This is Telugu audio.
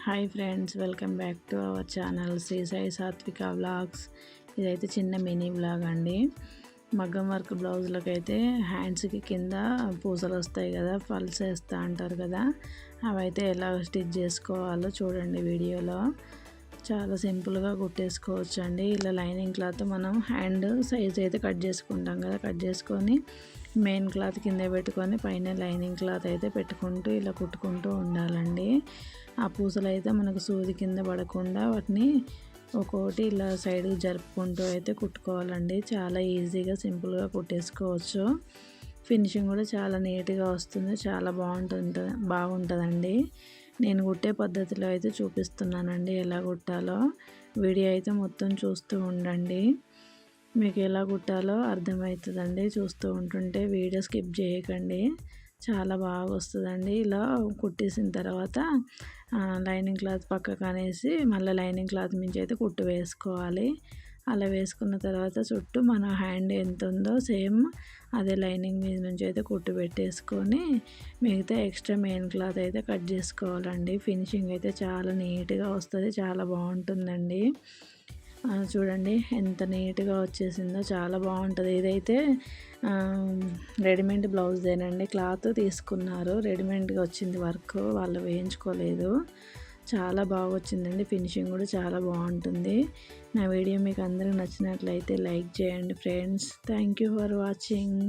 Hi friends, welcome back to our channel Shri Sai Sathvika vlogs. ఇదైతే చిన్న మినీ వ్లాగ్ అండి. మగ్గం వర్క్ బ్లౌజులకు అయితే హ్యాండ్స్కి కింద పూసలు వస్తాయి కదా, ఫల్స్ వేస్తూ అంటారు కదా, అవైతే ఎలా స్టిచ్ చేసుకోవాలో చూడండి వీడియోలో. చాలా సింపుల్గా కుట్టేసుకోవచ్చు అండి. ఇలా లైనింగ్ క్లాత్ మనం హ్యాండ్ సైజ్ అయితే కట్ చేసుకుంటాం కదా, కట్ చేసుకొని మెయిన్ క్లాత్ కింద పెట్టుకొని పైన లైనింగ్ క్లాత్ అయితే పెట్టుకుంటూ ఇలా కుట్టుకుంటూ ఉండాలండి. ఆ పూసలు అయితే మనకు సూది కింద పడకుండా వాటిని ఒక్కొక్కటి ఇలా సైడ్కి జరుపుకుంటూ అయితే కుట్టుకోవాలండి. చాలా ఈజీగా సింపుల్గా కుట్టేసుకోవచ్చు. ఫినిషింగ్ కూడా చాలా నీట్గా వస్తుంది, చాలా బాగుంటుందండి. నేను కుట్టే పద్ధతిలో అయితే చూపిస్తున్నానండి ఎలా కుట్టాలో. వీడియో అయితే మొత్తం చూస్తూ ఉండండి, మీకు ఎలా కుట్టాలో అర్థమవుతుందండి. చూస్తూ ఉంటుంటే వీడియో స్కిప్ చేయకండి, చాలా బాగా వస్తుందండి. ఇలా కుట్టేసిన తర్వాత లైనింగ్ క్లాత్ పక్కకు అనేసి మళ్ళీ లైనింగ్ క్లాత్ మించి అయితే కుట్టు వేసుకోవాలి. అలా వేసుకున్న తర్వాత చుట్టూ మన హ్యాండ్ ఎంత ఉందో సేమ్ అదే లైనింగ్ మీద నుంచి అయితే కుట్టు పెట్టేసుకొని మిగతా ఎక్స్ట్రా మెయిన్ క్లాత్ అయితే కట్ చేసుకోవాలండి. ఫినిషింగ్ అయితే చాలా నీట్గా వస్తుంది, చాలా బాగుంటుందండి. చూడండి ఎంత నీట్గా వచ్చేసిందో, చాలా బాగుంటుంది. ఇదైతే రెడీమేడ్ బ్లౌజ్దేనండి, క్లాత్ తీసుకున్నారు, రెడీమేడ్గా వచ్చింది వర్క్, వాళ్ళు వేయించుకోలేదు. చాలా బాగా వచ్చిందండి, ఫినిషింగ్ కూడా చాలా బాగుంటుంది. నా వీడియో మీకు అందరికి నచ్చినట్లయితే లైక్ చేయండి friends. Thank you for watching.